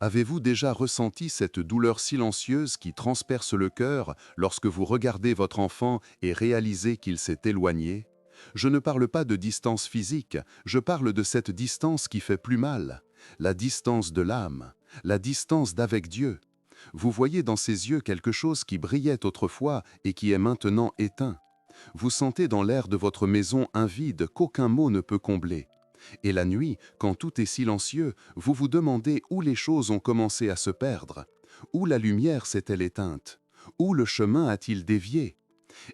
Avez-vous déjà ressenti cette douleur silencieuse qui transperce le cœur lorsque vous regardez votre enfant et réalisez qu'il s'est éloigné? Je ne parle pas de distance physique, je parle de cette distance qui fait plus mal, la distance de l'âme, la distance d'avec Dieu. Vous voyez dans ses yeux quelque chose qui brillait autrefois et qui est maintenant éteint. Vous sentez dans l'air de votre maison un vide qu'aucun mot ne peut combler. Et la nuit, quand tout est silencieux, vous vous demandez où les choses ont commencé à se perdre, où la lumière s'est-elle éteinte, où le chemin a-t-il dévié?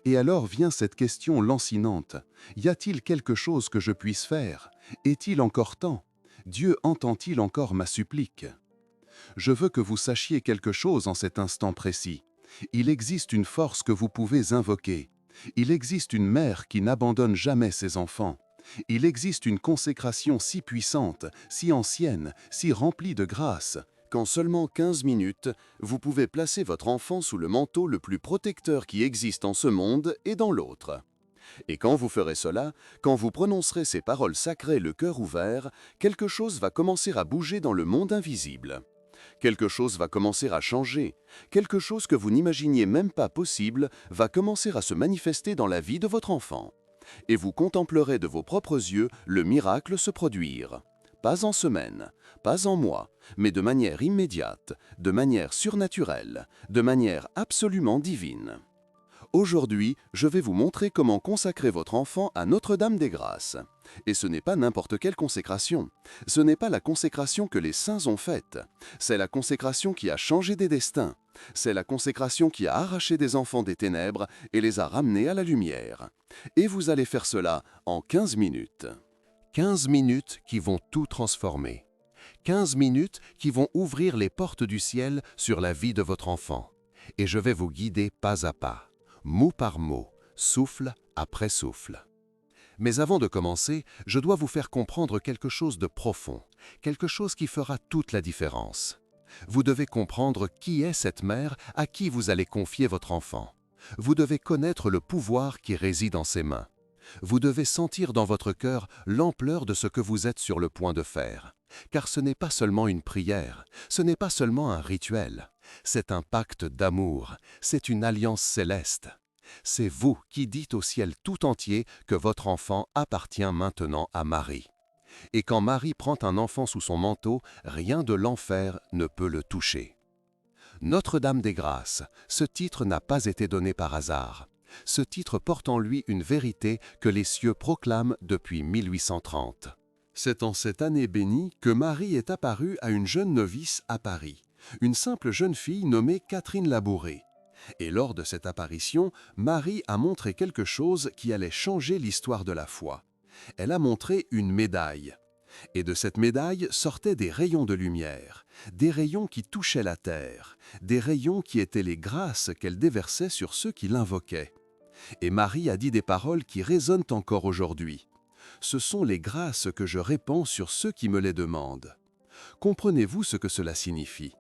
Et alors vient cette question lancinante. Y a-t-il quelque chose que je puisse faire? Est-il encore temps? Dieu entend-il encore ma supplique? Je veux que vous sachiez quelque chose en cet instant précis. Il existe une force que vous pouvez invoquer. Il existe une mère qui n'abandonne jamais ses enfants. Il existe une consécration si puissante, si ancienne, si remplie de grâce, qu'en seulement 15 minutes, vous pouvez placer votre enfant sous le manteau le plus protecteur qui existe en ce monde et dans l'autre. Et quand vous ferez cela, quand vous prononcerez ces paroles sacrées le cœur ouvert, quelque chose va commencer à bouger dans le monde invisible. Quelque chose va commencer à changer, quelque chose que vous n'imaginiez même pas possible va commencer à se manifester dans la vie de votre enfant. Et vous contemplerez de vos propres yeux le miracle se produire. Pas en semaines, pas en mois, mais de manière immédiate, de manière surnaturelle, de manière absolument divine. Aujourd'hui, je vais vous montrer comment consacrer votre enfant à Notre-Dame des Grâces. Et ce n'est pas n'importe quelle consécration. Ce n'est pas la consécration que les saints ont faite. C'est la consécration qui a changé des destins. C'est la consécration qui a arraché des enfants des ténèbres et les a ramenés à la lumière. Et vous allez faire cela en 15 minutes. 15 minutes qui vont tout transformer. 15 minutes qui vont ouvrir les portes du ciel sur la vie de votre enfant. Et je vais vous guider pas à pas, mot par mot, souffle après souffle. Mais avant de commencer, je dois vous faire comprendre quelque chose de profond, quelque chose qui fera toute la différence. Vous devez comprendre qui est cette mère à qui vous allez confier votre enfant. Vous devez connaître le pouvoir qui réside en ses mains. Vous devez sentir dans votre cœur l'ampleur de ce que vous êtes sur le point de faire. Car ce n'est pas seulement une prière, ce n'est pas seulement un rituel, c'est un pacte d'amour, c'est une alliance céleste. C'est vous qui dites au ciel tout entier que votre enfant appartient maintenant à Marie. Et quand Marie prend un enfant sous son manteau, rien de l'enfer ne peut le toucher. Notre-Dame des Grâces, ce titre n'a pas été donné par hasard. Ce titre porte en lui une vérité que les cieux proclament depuis 1830. C'est en cette année bénie que Marie est apparue à une jeune novice à Paris, une simple jeune fille nommée Catherine Labouré. Et lors de cette apparition, Marie a montré quelque chose qui allait changer l'histoire de la foi. Elle a montré une médaille. Et de cette médaille sortaient des rayons de lumière, des rayons qui touchaient la terre, des rayons qui étaient les grâces qu'elle déversait sur ceux qui l'invoquaient. Et Marie a dit des paroles qui résonnent encore aujourd'hui. Ce sont les grâces que je répands sur ceux qui me les demandent. Comprenez-vous ce que cela signifie?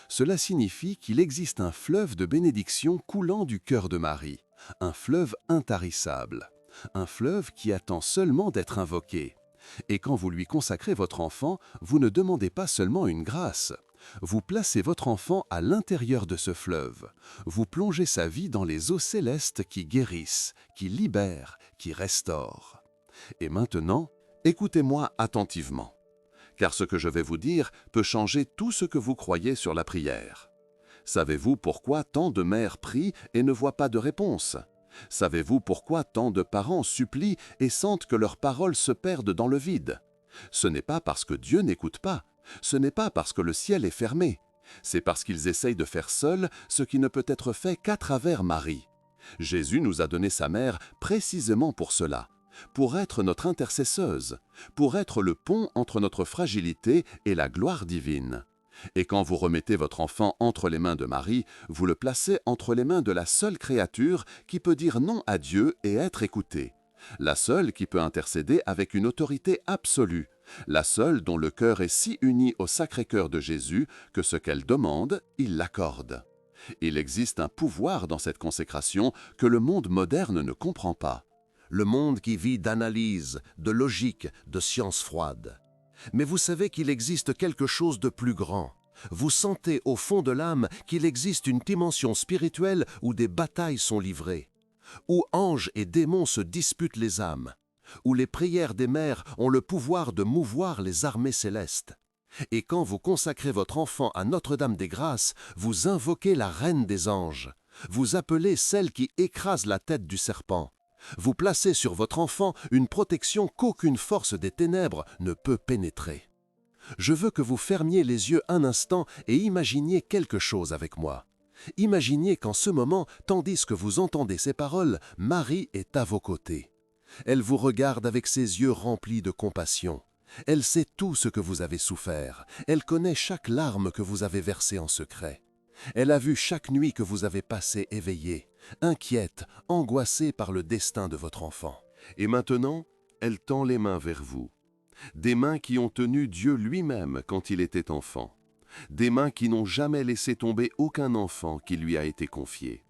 Cela signifie qu'il existe un fleuve de bénédiction coulant du cœur de Marie, un fleuve intarissable, un fleuve qui attend seulement d'être invoqué. Et quand vous lui consacrez votre enfant, vous ne demandez pas seulement une grâce. Vous placez votre enfant à l'intérieur de ce fleuve. Vous plongez sa vie dans les eaux célestes qui guérissent, qui libèrent, qui restaurent. Et maintenant, écoutez-moi attentivement. Car ce que je vais vous dire peut changer tout ce que vous croyez sur la prière. Savez-vous pourquoi tant de mères prient et ne voient pas de réponse? Savez-vous pourquoi tant de parents supplient et sentent que leurs paroles se perdent dans le vide? Ce n'est pas parce que Dieu n'écoute pas, ce n'est pas parce que le ciel est fermé, c'est parce qu'ils essayent de faire seuls ce qui ne peut être fait qu'à travers Marie. Jésus nous a donné sa mère précisément pour cela, pour être notre intercesseuse, pour être le pont entre notre fragilité et la gloire divine. Et quand vous remettez votre enfant entre les mains de Marie, vous le placez entre les mains de la seule créature qui peut dire non à Dieu et être écoutée, la seule qui peut intercéder avec une autorité absolue, la seule dont le cœur est si uni au Sacré-Cœur de Jésus que ce qu'elle demande, il l'accorde. Il existe un pouvoir dans cette consécration que le monde moderne ne comprend pas. Le monde qui vit d'analyse, de logique, de science froide. Mais vous savez qu'il existe quelque chose de plus grand, Vous sentez au fond de l'âme qu'il existe une dimension spirituelle où des batailles sont livrées, où anges et démons se disputent les âmes, où les prières des mères ont le pouvoir de mouvoir les armées célestes. Et quand vous consacrez votre enfant à Notre-Dame des Grâces, vous invoquez la Reine des Anges. Vous appelez celle qui écrase la tête du serpent. Vous placez sur votre enfant une protection qu'aucune force des ténèbres ne peut pénétrer. Je veux que vous fermiez les yeux un instant et imaginiez quelque chose avec moi. Imaginez qu'en ce moment, tandis que vous entendez ces paroles, Marie est à vos côtés. Elle vous regarde avec ses yeux remplis de compassion. Elle sait tout ce que vous avez souffert. Elle connaît chaque larme que vous avez versée en secret. Elle a vu chaque nuit que vous avez passée éveillée, inquiète, angoissée par le destin de votre enfant. Et maintenant, elle tend les mains vers vous. Des mains qui ont tenu Dieu lui-même quand il était enfant. Des mains qui n'ont jamais laissé tomber aucun enfant qui lui a été confié.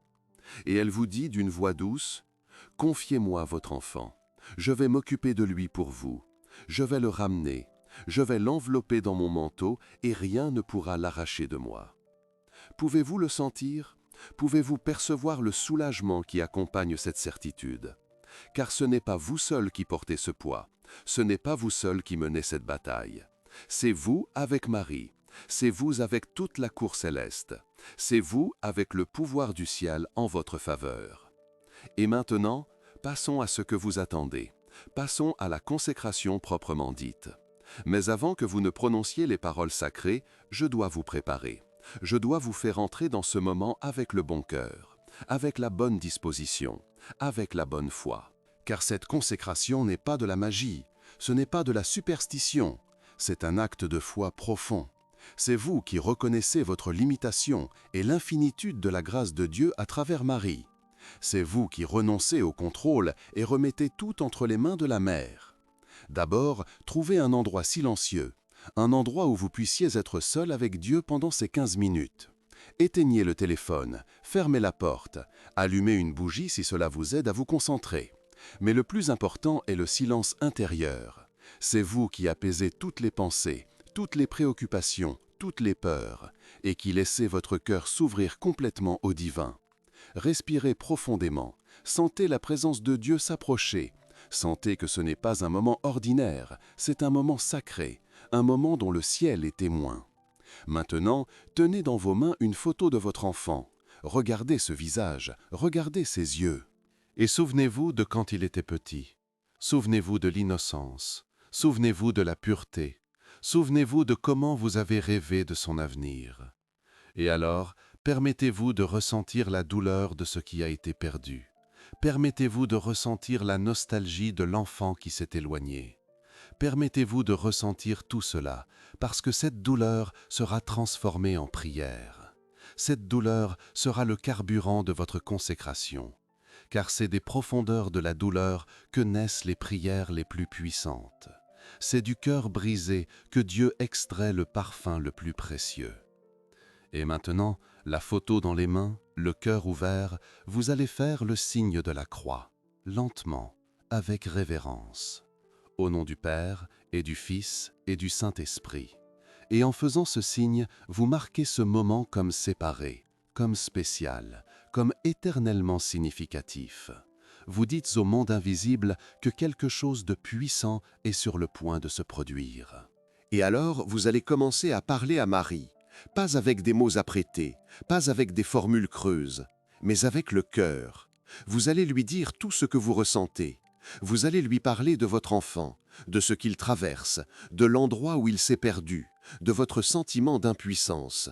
Et elle vous dit d'une voix douce, « Confiez-moi votre enfant. Je vais m'occuper de lui pour vous. Je vais le ramener. Je vais l'envelopper dans mon manteau et rien ne pourra l'arracher de moi. » Pouvez-vous le sentir? Pouvez-vous percevoir le soulagement qui accompagne cette certitude? Car ce n'est pas vous seul qui portez ce poids. Ce n'est pas vous seul qui menez cette bataille. C'est vous avec Marie. C'est vous avec toute la cour céleste. C'est vous avec le pouvoir du ciel en votre faveur. Et maintenant, passons à ce que vous attendez. Passons à la consécration proprement dite. Mais avant que vous ne prononciez les paroles sacrées, je dois vous préparer. Je dois vous faire entrer dans ce moment avec le bon cœur, avec la bonne disposition, avec la bonne foi. Car cette consécration n'est pas de la magie, ce n'est pas de la superstition, c'est un acte de foi profond. C'est vous qui reconnaissez votre limitation et l'infinitude de la grâce de Dieu à travers Marie. C'est vous qui renoncez au contrôle et remettez tout entre les mains de la Mère. D'abord, trouvez un endroit silencieux, un endroit où vous puissiez être seul avec Dieu pendant ces 15 minutes. Éteignez le téléphone, fermez la porte, allumez une bougie si cela vous aide à vous concentrer. Mais le plus important est le silence intérieur. C'est vous qui apaisez toutes les pensées, toutes les préoccupations, toutes les peurs, et qui laissez votre cœur s'ouvrir complètement au divin. Respirez profondément, sentez la présence de Dieu s'approcher, sentez que ce n'est pas un moment ordinaire, c'est un moment sacré, un moment dont le ciel est témoin. Maintenant, tenez dans vos mains une photo de votre enfant. Regardez ce visage, regardez ses yeux. Et souvenez-vous de quand il était petit. Souvenez-vous de l'innocence. Souvenez-vous de la pureté. Souvenez-vous de comment vous avez rêvé de son avenir. Et alors, permettez-vous de ressentir la douleur de ce qui a été perdu. Permettez-vous de ressentir la nostalgie de l'enfant qui s'est éloigné. Permettez-vous de ressentir tout cela, parce que cette douleur sera transformée en prière. Cette douleur sera le carburant de votre consécration, car c'est des profondeurs de la douleur que naissent les prières les plus puissantes. C'est du cœur brisé que Dieu extrait le parfum le plus précieux. Et maintenant, la photo dans les mains, le cœur ouvert, vous allez faire le signe de la croix, lentement, avec révérence. Au nom du Père, et du Fils, et du Saint-Esprit. Et en faisant ce signe, vous marquez ce moment comme séparé, comme spécial, comme éternellement significatif. Vous dites au monde invisible que quelque chose de puissant est sur le point de se produire. Et alors, vous allez commencer à parler à Marie, pas avec des mots apprêtés, pas avec des formules creuses, mais avec le cœur. Vous allez lui dire tout ce que vous ressentez. Vous allez lui parler de votre enfant, de ce qu'il traverse, de l'endroit où il s'est perdu, de votre sentiment d'impuissance.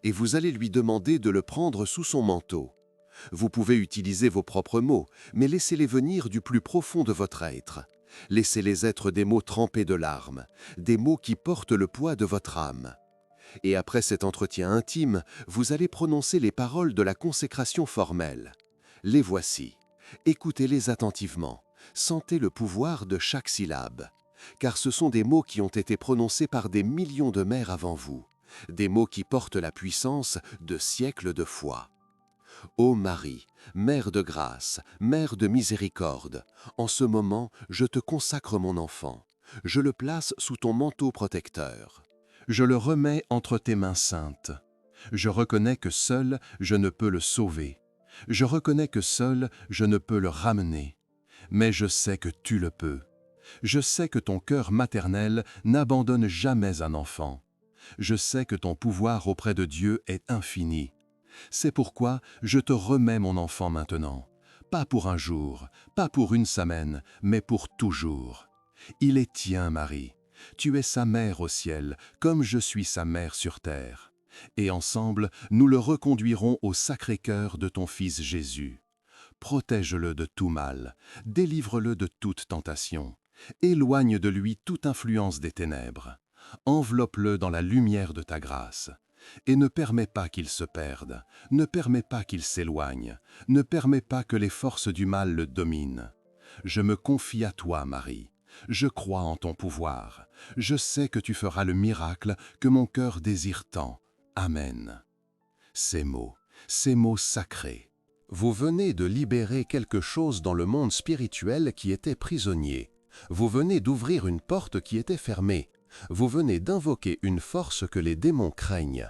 Et vous allez lui demander de le prendre sous son manteau. Vous pouvez utiliser vos propres mots, mais laissez-les venir du plus profond de votre être. Laissez-les être des mots trempés de larmes, des mots qui portent le poids de votre âme. Et après cet entretien intime, vous allez prononcer les paroles de la consécration formelle. Les voici. Écoutez-les attentivement. Sentez le pouvoir de chaque syllabe. Car ce sont des mots qui ont été prononcés par des millions de mères avant vous. Des mots qui portent la puissance de siècles de foi. Ô Marie, Mère de grâce, Mère de miséricorde, en ce moment, je te consacre mon enfant. Je le place sous ton manteau protecteur. Je le remets entre tes mains saintes. Je reconnais que seul je ne peux le sauver. Je reconnais que seul je ne peux le ramener. Mais je sais que tu le peux. Je sais que ton cœur maternel n'abandonne jamais un enfant. Je sais que ton pouvoir auprès de Dieu est infini. C'est pourquoi je te remets mon enfant maintenant. Pas pour un jour, pas pour une semaine, mais pour toujours. Il est tien, Marie. Tu es sa mère au ciel, comme je suis sa mère sur terre. Et ensemble, nous le reconduirons au Sacré-Cœur de ton Fils Jésus. Protège-le de tout mal, délivre-le de toute tentation, éloigne de lui toute influence des ténèbres, enveloppe-le dans la lumière de ta grâce, et ne permets pas qu'il se perde, ne permets pas qu'il s'éloigne, ne permets pas que les forces du mal le dominent. Je me confie à toi, Marie. Je crois en ton pouvoir. Je sais que tu feras le miracle que mon cœur désire tant. Amen. Ces mots sacrés. Vous venez de libérer quelque chose dans le monde spirituel qui était prisonnier. Vous venez d'ouvrir une porte qui était fermée. Vous venez d'invoquer une force que les démons craignent.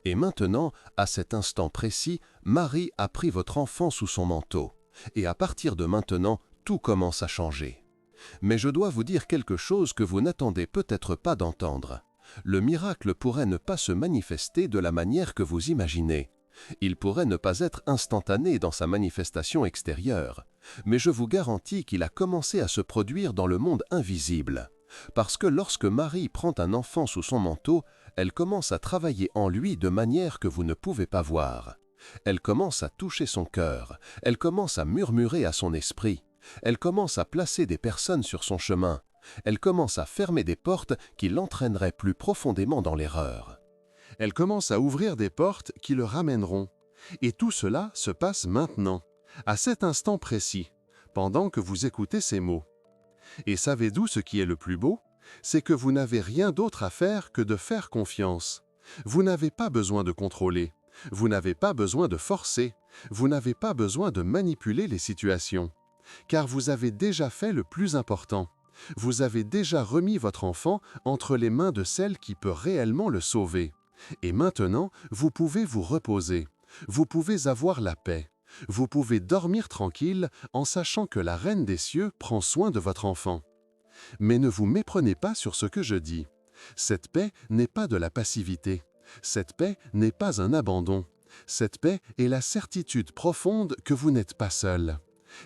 Et maintenant, à cet instant précis, Marie a pris votre enfant sous son manteau. Et à partir de maintenant, tout commence à changer. Mais je dois vous dire quelque chose que vous n'attendez peut-être pas d'entendre. Le miracle pourrait ne pas se manifester de la manière que vous imaginez. Il pourrait ne pas être instantané dans sa manifestation extérieure. Mais je vous garantis qu'il a commencé à se produire dans le monde invisible. Parce que lorsque Marie prend un enfant sous son manteau, elle commence à travailler en lui de manière que vous ne pouvez pas voir. Elle commence à toucher son cœur, elle commence à murmurer à son esprit, elle commence à placer des personnes sur son chemin, elle commence à fermer des portes qui l'entraîneraient plus profondément dans l'erreur. Elle commence à ouvrir des portes qui le ramèneront. Et tout cela se passe maintenant, à cet instant précis, pendant que vous écoutez ces mots. Et savez-vous ce qui est le plus beau? C'est que vous n'avez rien d'autre à faire que de faire confiance. Vous n'avez pas besoin de contrôler. Vous n'avez pas besoin de forcer. Vous n'avez pas besoin de manipuler les situations. Car vous avez déjà fait le plus important. Vous avez déjà remis votre enfant entre les mains de celle qui peut réellement le sauver. Et maintenant, vous pouvez vous reposer. Vous pouvez avoir la paix. Vous pouvez dormir tranquille en sachant que la Reine des cieux prend soin de votre enfant. Mais ne vous méprenez pas sur ce que je dis. Cette paix n'est pas de la passivité. Cette paix n'est pas un abandon. Cette paix est la certitude profonde que vous n'êtes pas seul.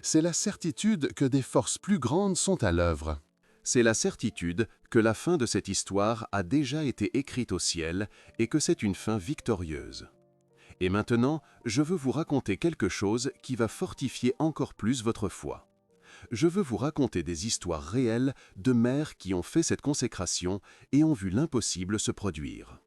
C'est la certitude que des forces plus grandes sont à l'œuvre. C'est la certitude que la fin de cette histoire a déjà été écrite au ciel et que c'est une fin victorieuse. Et maintenant, je veux vous raconter quelque chose qui va fortifier encore plus votre foi. Je veux vous raconter des histoires réelles de mères qui ont fait cette consécration et ont vu l'impossible se produire.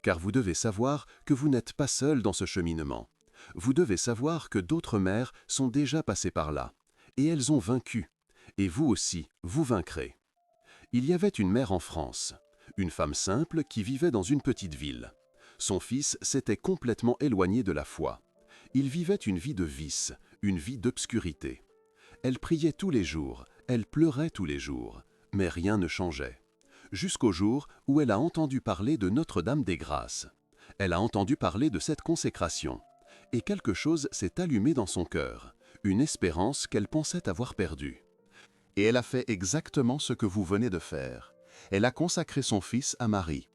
Car vous devez savoir que vous n'êtes pas seul dans ce cheminement. Vous devez savoir que d'autres mères sont déjà passées par là, et elles ont vaincu. Et vous aussi, vous vaincrez. Il y avait une mère en France, une femme simple qui vivait dans une petite ville. Son fils s'était complètement éloigné de la foi. Il vivait une vie de vice, une vie d'obscurité. Elle priait tous les jours, elle pleurait tous les jours, mais rien ne changeait. Jusqu'au jour où elle a entendu parler de Notre-Dame des Grâces. Elle a entendu parler de cette consécration. Et quelque chose s'est allumé dans son cœur, une espérance qu'elle pensait avoir perdue. Et elle a fait exactement ce que vous venez de faire. Elle a consacré son fils à Marie.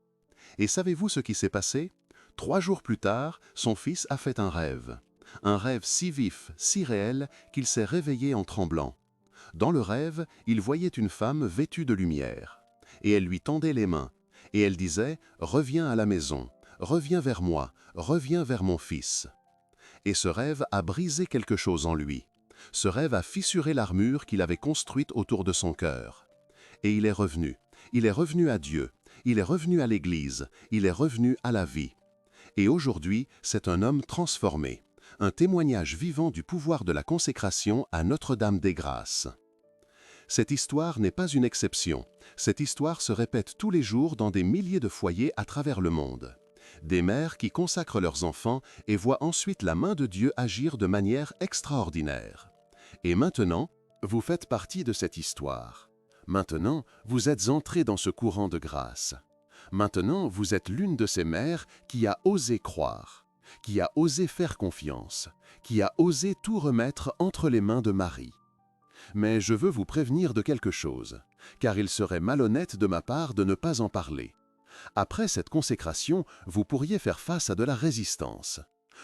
Et savez-vous ce qui s'est passé? 3 jours plus tard, son fils a fait un rêve si vif, si réel, qu'il s'est réveillé en tremblant. Dans le rêve, il voyait une femme vêtue de lumière. Et elle lui tendait les mains. Et elle disait « Reviens à la maison, reviens vers moi, reviens vers mon fils ». Et ce rêve a brisé quelque chose en lui. Ce rêve a fissuré l'armure qu'il avait construite autour de son cœur. Et il est revenu à Dieu, il est revenu à l'Église, il est revenu à la vie. Et aujourd'hui, c'est un homme transformé, un témoignage vivant du pouvoir de la consécration à Notre-Dame des Grâces. Cette histoire n'est pas une exception, cette histoire se répète tous les jours dans des milliers de foyers à travers le monde. Des mères qui consacrent leurs enfants et voient ensuite la main de Dieu agir de manière extraordinaire. Et maintenant, vous faites partie de cette histoire. Maintenant, vous êtes entrés dans ce courant de grâce. Maintenant, vous êtes l'une de ces mères qui a osé croire, qui a osé faire confiance, qui a osé tout remettre entre les mains de Marie. Mais je veux vous prévenir de quelque chose, car il serait malhonnête de ma part de ne pas en parler. Après cette consécration, vous pourriez faire face à de la résistance.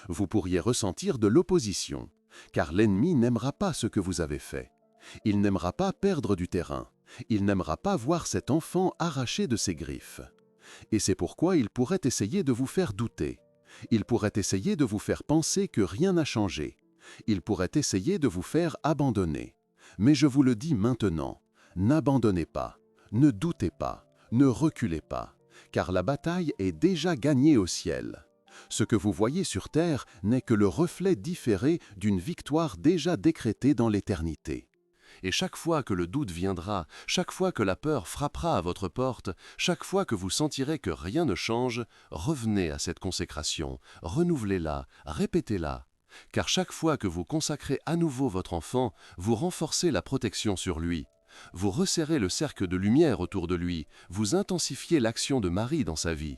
Vous pourriez ressentir de l'opposition, car l'ennemi n'aimera pas ce que vous avez fait. Il n'aimera pas perdre du terrain. Il n'aimera pas voir cet enfant arraché de ses griffes. Et c'est pourquoi il pourrait essayer de vous faire douter. Il pourrait essayer de vous faire penser que rien n'a changé. Il pourrait essayer de vous faire abandonner. Mais je vous le dis maintenant, n'abandonnez pas, ne doutez pas, ne reculez pas, car la bataille est déjà gagnée au ciel. Ce que vous voyez sur terre n'est que le reflet différé d'une victoire déjà décrétée dans l'éternité. Et chaque fois que le doute viendra, chaque fois que la peur frappera à votre porte, chaque fois que vous sentirez que rien ne change, revenez à cette consécration, renouvelez-la, répétez-la. Car chaque fois que vous consacrez à nouveau votre enfant, vous renforcez la protection sur lui. Vous resserrez le cercle de lumière autour de lui, vous intensifiez l'action de Marie dans sa vie.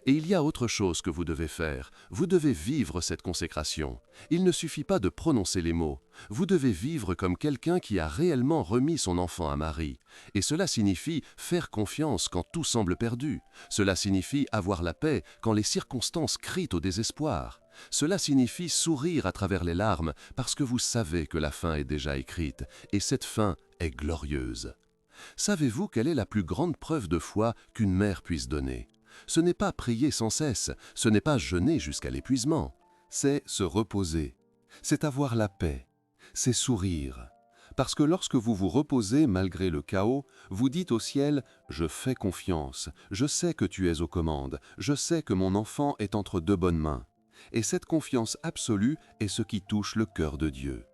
Et il y a autre chose que vous devez faire, vous devez vivre cette consécration. Il ne suffit pas de prononcer les mots, vous devez vivre comme quelqu'un qui a réellement remis son enfant à Marie. Et cela signifie faire confiance quand tout semble perdu. Cela signifie avoir la paix quand les circonstances crient au désespoir. Cela signifie sourire à travers les larmes parce que vous savez que la fin est déjà écrite, et cette fin est glorieuse. Savez-vous quelle est la plus grande preuve de foi qu'une mère puisse donner ? Ce n'est pas prier sans cesse, ce n'est pas jeûner jusqu'à l'épuisement, c'est se reposer, c'est avoir la paix, c'est sourire. Parce que lorsque vous vous reposez malgré le chaos, vous dites au ciel « Je fais confiance, je sais que tu es aux commandes, je sais que mon enfant est entre de bonnes mains. » Et cette confiance absolue est ce qui touche le cœur de Dieu.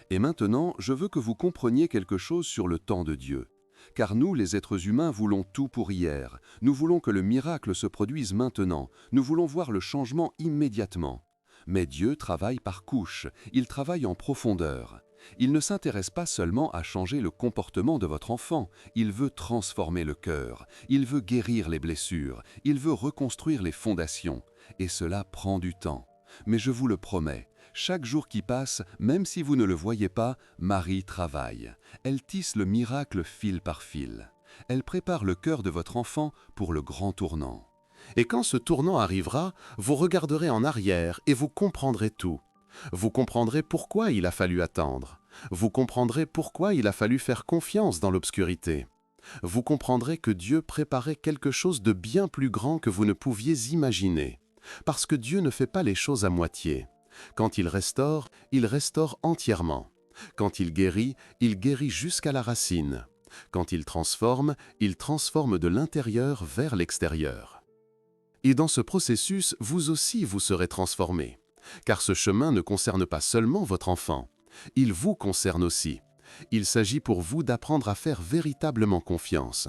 Et maintenant, je veux que vous compreniez quelque chose sur le temps de Dieu. Car nous, les êtres humains, voulons tout pour hier. Nous voulons que le miracle se produise maintenant. Nous voulons voir le changement immédiatement. Mais Dieu travaille par couches. Il travaille en profondeur. Il ne s'intéresse pas seulement à changer le comportement de votre enfant. Il veut transformer le cœur. Il veut guérir les blessures. Il veut reconstruire les fondations. Et cela prend du temps. Mais je vous le promets, chaque jour qui passe, même si vous ne le voyez pas, Marie travaille. Elle tisse le miracle fil par fil. Elle prépare le cœur de votre enfant pour le grand tournant. Et quand ce tournant arrivera, vous regarderez en arrière et vous comprendrez tout. Vous comprendrez pourquoi il a fallu attendre. Vous comprendrez pourquoi il a fallu faire confiance dans l'obscurité. Vous comprendrez que Dieu préparait quelque chose de bien plus grand que vous ne pouviez imaginer. Parce que Dieu ne fait pas les choses à moitié. Quand il restaure entièrement. Quand il guérit jusqu'à la racine. Quand il transforme de l'intérieur vers l'extérieur. Et dans ce processus, vous aussi vous serez transformés. Car ce chemin ne concerne pas seulement votre enfant. Il vous concerne aussi. Il s'agit pour vous d'apprendre à faire véritablement confiance.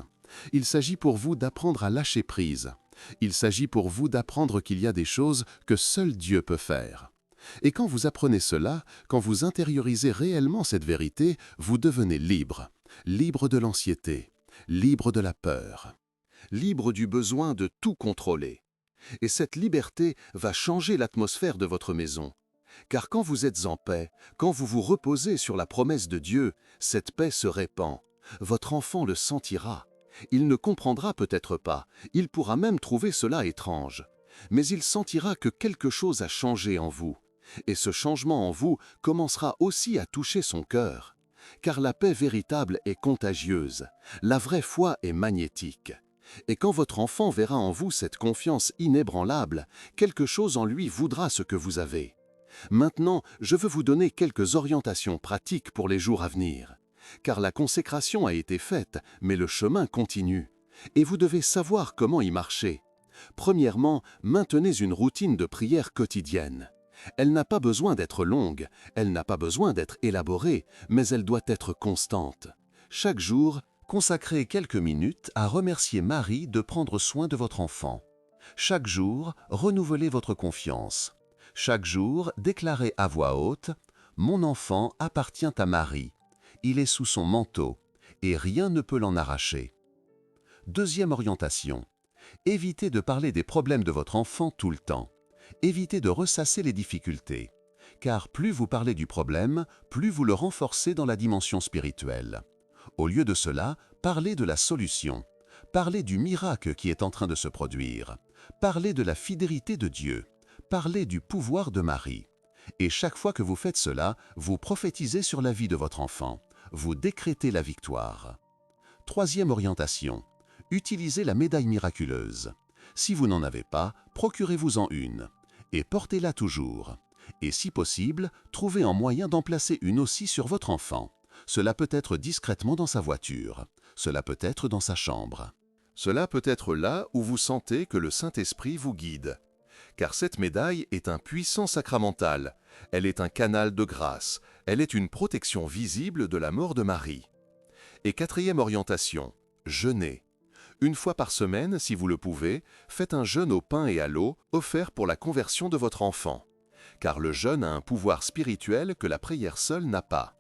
Il s'agit pour vous d'apprendre à lâcher prise. Il s'agit pour vous d'apprendre qu'il y a des choses que seul Dieu peut faire. Et quand vous apprenez cela, quand vous intériorisez réellement cette vérité, vous devenez libre. Libre de l'anxiété, libre de la peur, libre du besoin de tout contrôler. Et cette liberté va changer l'atmosphère de votre maison. Car quand vous êtes en paix, quand vous vous reposez sur la promesse de Dieu, cette paix se répand. Votre enfant le sentira. Il ne comprendra peut-être pas, il pourra même trouver cela étrange. Mais il sentira que quelque chose a changé en vous. Et ce changement en vous commencera aussi à toucher son cœur. Car la paix véritable est contagieuse. La vraie foi est magnétique. Et quand votre enfant verra en vous cette confiance inébranlable, quelque chose en lui voudra ce que vous avez. Maintenant, je veux vous donner quelques orientations pratiques pour les jours à venir. Car la consécration a été faite, mais le chemin continue. Et vous devez savoir comment y marcher. Premièrement, maintenez une routine de prière quotidienne. Elle n'a pas besoin d'être longue, elle n'a pas besoin d'être élaborée, mais elle doit être constante. Chaque jour, consacrez quelques minutes à remercier Marie de prendre soin de votre enfant. Chaque jour, renouvelez votre confiance. Chaque jour, déclarez à voix haute « Mon enfant appartient à Marie. Il est sous son manteau, et rien ne peut l'en arracher. » Deuxième orientation. Évitez de parler des problèmes de votre enfant tout le temps. Évitez de ressasser les difficultés. Car plus vous parlez du problème, plus vous le renforcez dans la dimension spirituelle. Au lieu de cela, parlez de la solution. Parlez du miracle qui est en train de se produire. Parlez de la fidélité de Dieu. Parlez du pouvoir de Marie. Et chaque fois que vous faites cela, vous prophétisez sur la vie de votre enfant. Vous décrétez la victoire. Troisième orientation. Utilisez la médaille miraculeuse. Si vous n'en avez pas, procurez-vous-en une. Et portez-la toujours. Et si possible, trouvez un moyen d'en placer une aussi sur votre enfant. Cela peut être discrètement dans sa voiture. Cela peut être dans sa chambre. Cela peut être là où vous sentez que le Saint-Esprit vous guide. Car cette médaille est un puissant sacramental. Elle est un canal de grâce. Elle est une protection visible de la mort de Marie. Et quatrième orientation, jeûnez. Une fois par semaine, si vous le pouvez, faites un jeûne au pain et à l'eau offert pour la conversion de votre enfant. Car le jeûne a un pouvoir spirituel que la prière seule n'a pas.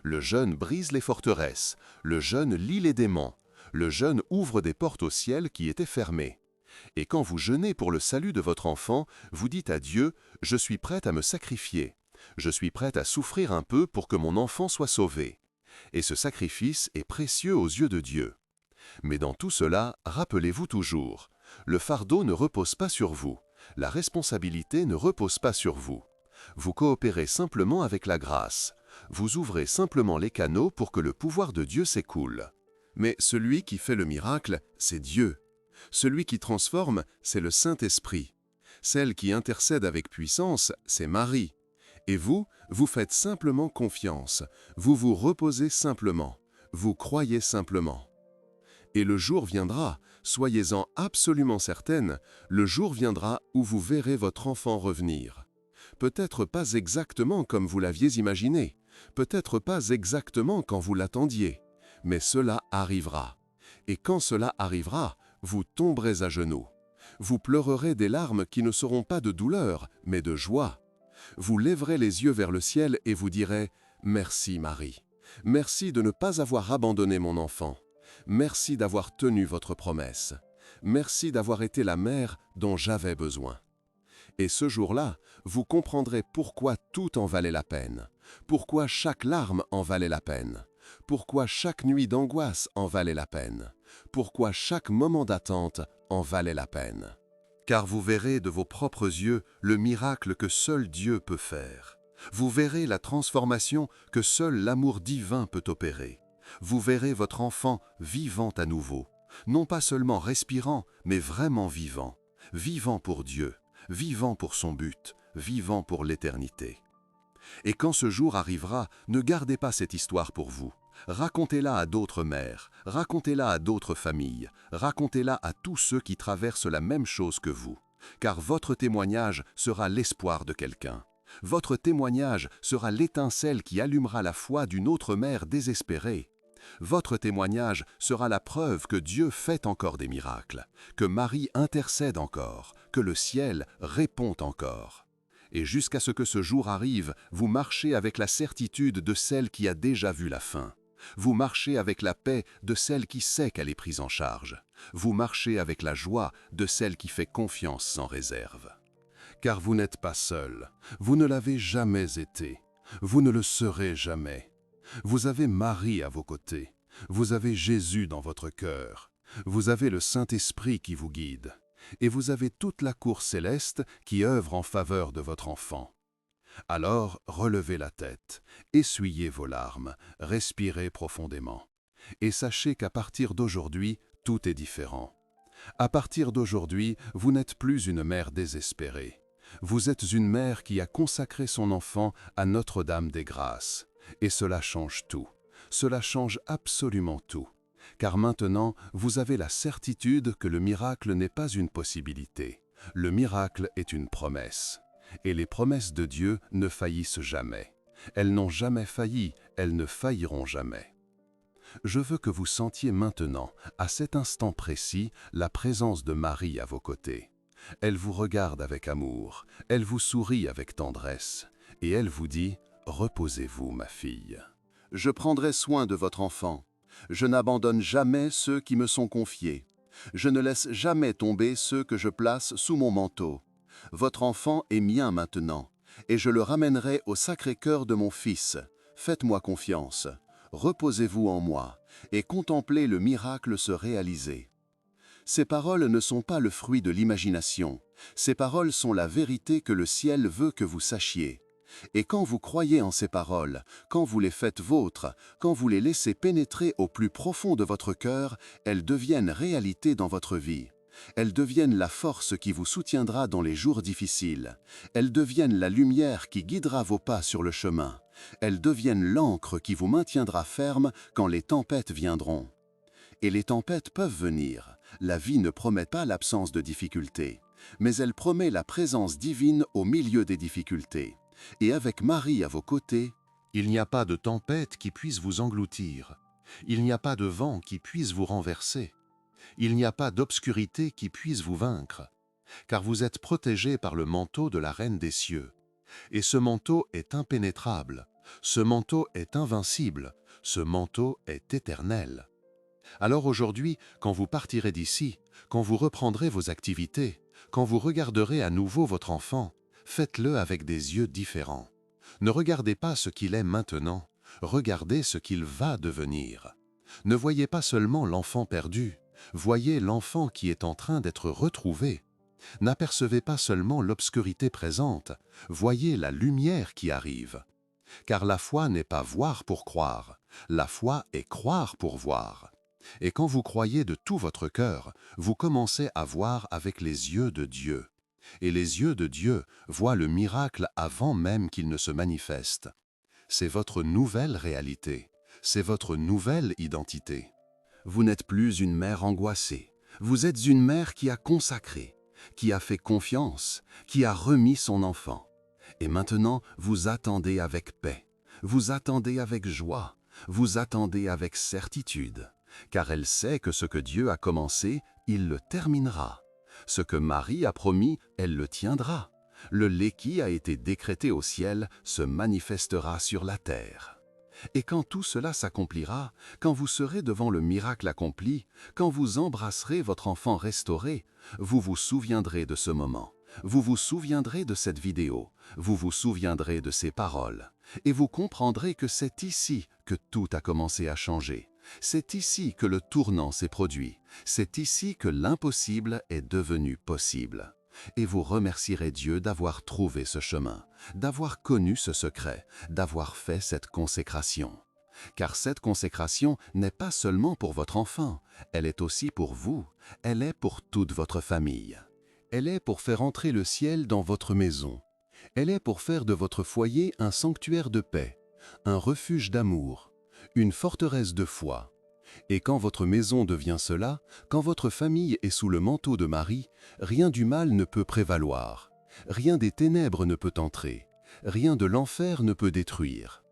Le jeûne brise les forteresses, le jeûne lie les démons, le jeûne ouvre des portes au ciel qui étaient fermées. Et quand vous jeûnez pour le salut de votre enfant, vous dites à Dieu « Je suis prête à me sacrifier. Je suis prête à souffrir un peu pour que mon enfant soit sauvé. » Et ce sacrifice est précieux aux yeux de Dieu. Mais dans tout cela, rappelez-vous toujours, le fardeau ne repose pas sur vous, la responsabilité ne repose pas sur vous. Vous coopérez simplement avec la grâce. Vous ouvrez simplement les canaux pour que le pouvoir de Dieu s'écoule. Mais celui qui fait le miracle, c'est Dieu. Celui qui transforme, c'est le Saint-Esprit. Celle qui intercède avec puissance, c'est Marie. Et vous, vous faites simplement confiance. Vous vous reposez simplement. Vous croyez simplement. Et le jour viendra, soyez-en absolument certaine, le jour viendra où vous verrez votre enfant revenir. Peut-être pas exactement comme vous l'aviez imaginé, peut-être pas exactement quand vous l'attendiez, mais cela arrivera. Et quand cela arrivera, vous tomberez à genoux. Vous pleurerez des larmes qui ne seront pas de douleur, mais de joie. Vous lèverez les yeux vers le ciel et vous direz « Merci Marie, merci de ne pas avoir abandonné mon enfant. Merci d'avoir tenu votre promesse. Merci d'avoir été la mère dont j'avais besoin. » Et ce jour-là, vous comprendrez pourquoi tout en valait la peine, pourquoi chaque larme en valait la peine, pourquoi chaque nuit d'angoisse en valait la peine, pourquoi chaque moment d'attente en valait la peine. Car vous verrez de vos propres yeux le miracle que seul Dieu peut faire. Vous verrez la transformation que seul l'amour divin peut opérer. Vous verrez votre enfant vivant à nouveau, non pas seulement respirant, mais vraiment vivant, vivant pour Dieu, vivant pour son but, vivant pour l'éternité. Et quand ce jour arrivera, ne gardez pas cette histoire pour vous. Racontez-la à d'autres mères, racontez-la à d'autres familles, racontez-la à tous ceux qui traversent la même chose que vous, car votre témoignage sera l'espoir de quelqu'un. Votre témoignage sera l'étincelle qui allumera la foi d'une autre mère désespérée. Votre témoignage sera la preuve que Dieu fait encore des miracles, que Marie intercède encore, que le ciel répond encore. Et jusqu'à ce que ce jour arrive, vous marchez avec la certitude de celle qui a déjà vu la fin. Vous marchez avec la paix de celle qui sait qu'elle est prise en charge. Vous marchez avec la joie de celle qui fait confiance sans réserve. Car vous n'êtes pas seul, vous ne l'avez jamais été, vous ne le serez jamais. Vous avez Marie à vos côtés, vous avez Jésus dans votre cœur, vous avez le Saint-Esprit qui vous guide, et vous avez toute la cour céleste qui œuvre en faveur de votre enfant. Alors relevez la tête, essuyez vos larmes, respirez profondément, et sachez qu'à partir d'aujourd'hui, tout est différent. À partir d'aujourd'hui, vous n'êtes plus une mère désespérée. Vous êtes une mère qui a consacré son enfant à Notre-Dame des Grâces. Et cela change tout. Cela change absolument tout. Car maintenant, vous avez la certitude que le miracle n'est pas une possibilité. Le miracle est une promesse. Et les promesses de Dieu ne faillissent jamais. Elles n'ont jamais failli, elles ne failliront jamais. Je veux que vous sentiez maintenant, à cet instant précis, la présence de Marie à vos côtés. Elle vous regarde avec amour, elle vous sourit avec tendresse, et elle vous dit « Reposez-vous, ma fille. Je prendrai soin de votre enfant. Je n'abandonne jamais ceux qui me sont confiés. Je ne laisse jamais tomber ceux que je place sous mon manteau. Votre enfant est mien maintenant, et je le ramènerai au Sacré-Cœur de mon Fils. Faites-moi confiance, reposez-vous en moi, et contemplez le miracle se réaliser. Ces paroles ne sont pas le fruit de l'imagination, ces paroles sont la vérité que le ciel veut que vous sachiez. Et quand vous croyez en ces paroles, quand vous les faites vôtres, quand vous les laissez pénétrer au plus profond de votre cœur, elles deviennent réalité dans votre vie. Elles deviennent la force qui vous soutiendra dans les jours difficiles. Elles deviennent la lumière qui guidera vos pas sur le chemin. Elles deviennent l'encre qui vous maintiendra ferme quand les tempêtes viendront. Et les tempêtes peuvent venir. La vie ne promet pas l'absence de difficultés, mais elle promet la présence divine au milieu des difficultés. Et avec Marie à vos côtés, il n'y a pas de tempête qui puisse vous engloutir. Il n'y a pas de vent qui puisse vous renverser. Il n'y a pas d'obscurité qui puisse vous vaincre, car vous êtes protégé par le manteau de la Reine des cieux. Et ce manteau est impénétrable, ce manteau est invincible, ce manteau est éternel. Alors aujourd'hui, quand vous partirez d'ici, quand vous reprendrez vos activités, quand vous regarderez à nouveau votre enfant, faites-le avec des yeux différents. Ne regardez pas ce qu'il est maintenant, regardez ce qu'il va devenir. Ne voyez pas seulement l'enfant perdu, voyez l'enfant qui est en train d'être retrouvé. N'apercevez pas seulement l'obscurité présente, voyez la lumière qui arrive. Car la foi n'est pas voir pour croire, la foi est croire pour voir. Et quand vous croyez de tout votre cœur, vous commencez à voir avec les yeux de Dieu. Et les yeux de Dieu voient le miracle avant même qu'il ne se manifeste. C'est votre nouvelle réalité, c'est votre nouvelle identité. vous n'êtes plus une mère angoissée, vous êtes une mère qui a consacré, qui a fait confiance, qui a remis son enfant. Et maintenant, vous attendez avec paix, vous attendez avec joie, vous attendez avec certitude, car elle sait que ce que Dieu a commencé, il le terminera. Ce que Marie a promis, elle le tiendra. Le lait qui a été décrété au ciel se manifestera sur la terre. Et quand tout cela s'accomplira, quand vous serez devant le miracle accompli, quand vous embrasserez votre enfant restauré, vous vous souviendrez de ce moment. Vous vous souviendrez de cette vidéo, vous vous souviendrez de ces paroles, et vous comprendrez que c'est ici que tout a commencé à changer. C'est ici que le tournant s'est produit, c'est ici que l'impossible est devenu possible. Et vous remercierez Dieu d'avoir trouvé ce chemin, d'avoir connu ce secret, d'avoir fait cette consécration. Car cette consécration n'est pas seulement pour votre enfant, elle est aussi pour vous, elle est pour toute votre famille. Elle est pour faire entrer le ciel dans votre maison. Elle est pour faire de votre foyer un sanctuaire de paix, un refuge d'amour, une forteresse de foi. Et quand votre maison devient cela, quand votre famille est sous le manteau de Marie, rien du mal ne peut prévaloir, rien des ténèbres ne peut entrer, rien de l'enfer ne peut détruire.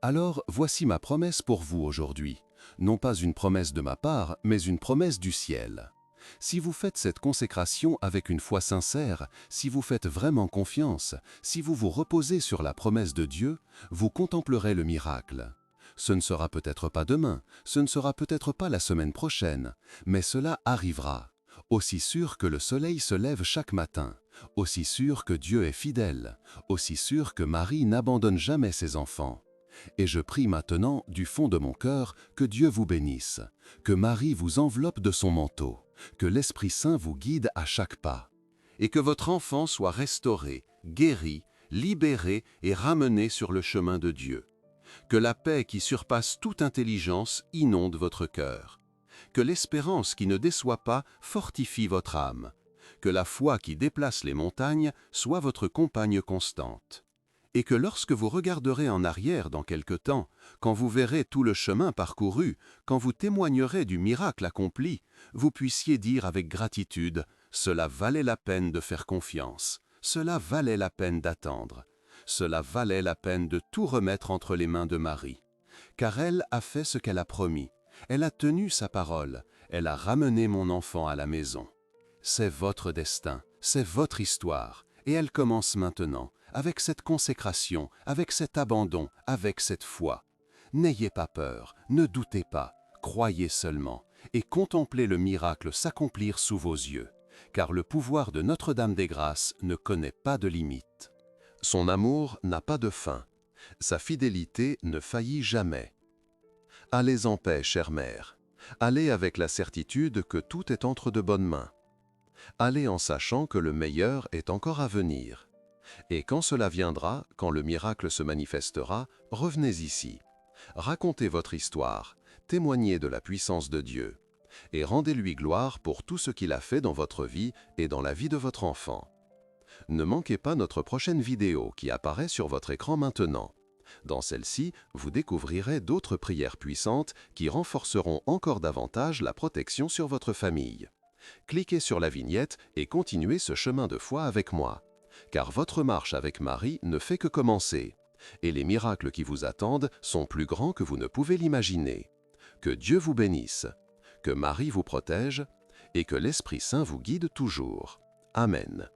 Alors voici ma promesse pour vous aujourd'hui, non pas une promesse de ma part, mais une promesse du ciel. Si vous faites cette consécration avec une foi sincère, si vous faites vraiment confiance, si vous vous reposez sur la promesse de Dieu, vous contemplerez le miracle. Ce ne sera peut-être pas demain, ce ne sera peut-être pas la semaine prochaine, mais cela arrivera. Aussi sûr que le soleil se lève chaque matin, aussi sûr que Dieu est fidèle, aussi sûr que Marie n'abandonne jamais ses enfants. Et je prie maintenant du fond de mon cœur que Dieu vous bénisse, que Marie vous enveloppe de son manteau, que l'Esprit Saint vous guide à chaque pas, et que votre enfant soit restauré, guéri, libéré et ramené sur le chemin de Dieu. Que la paix qui surpasse toute intelligence inonde votre cœur. Que l'espérance qui ne déçoit pas fortifie votre âme. Que la foi qui déplace les montagnes soit votre compagne constante. Et que lorsque vous regarderez en arrière dans quelque temps, quand vous verrez tout le chemin parcouru, quand vous témoignerez du miracle accompli, vous puissiez dire avec gratitude « Cela valait la peine de faire confiance, cela valait la peine d'attendre, cela valait la peine de tout remettre entre les mains de Marie. Car elle a fait ce qu'elle a promis, elle a tenu sa parole, elle a ramené mon enfant à la maison. C'est votre destin, c'est votre histoire, et elle commence maintenant, avec cette consécration, avec cet abandon, avec cette foi. N'ayez pas peur, ne doutez pas, croyez seulement, et contemplez le miracle s'accomplir sous vos yeux, car le pouvoir de Notre-Dame des Grâces ne connaît pas de limite. Son amour n'a pas de fin, sa fidélité ne faillit jamais. Allez en paix, chère mère. Allez avec la certitude que tout est entre de bonnes mains. Allez en sachant que le meilleur est encore à venir. Et quand cela viendra, quand le miracle se manifestera, revenez ici. Racontez votre histoire, témoignez de la puissance de Dieu, et rendez-lui gloire pour tout ce qu'il a fait dans votre vie et dans la vie de votre enfant. Ne manquez pas notre prochaine vidéo qui apparaît sur votre écran maintenant. Dans celle-ci, vous découvrirez d'autres prières puissantes qui renforceront encore davantage la protection sur votre famille. Cliquez sur la vignette et continuez ce chemin de foi avec moi. Car votre marche avec Marie ne fait que commencer. Et les miracles qui vous attendent sont plus grands que vous ne pouvez l'imaginer. Que Dieu vous bénisse, que Marie vous protège et que l'Esprit Saint vous guide toujours. Amen.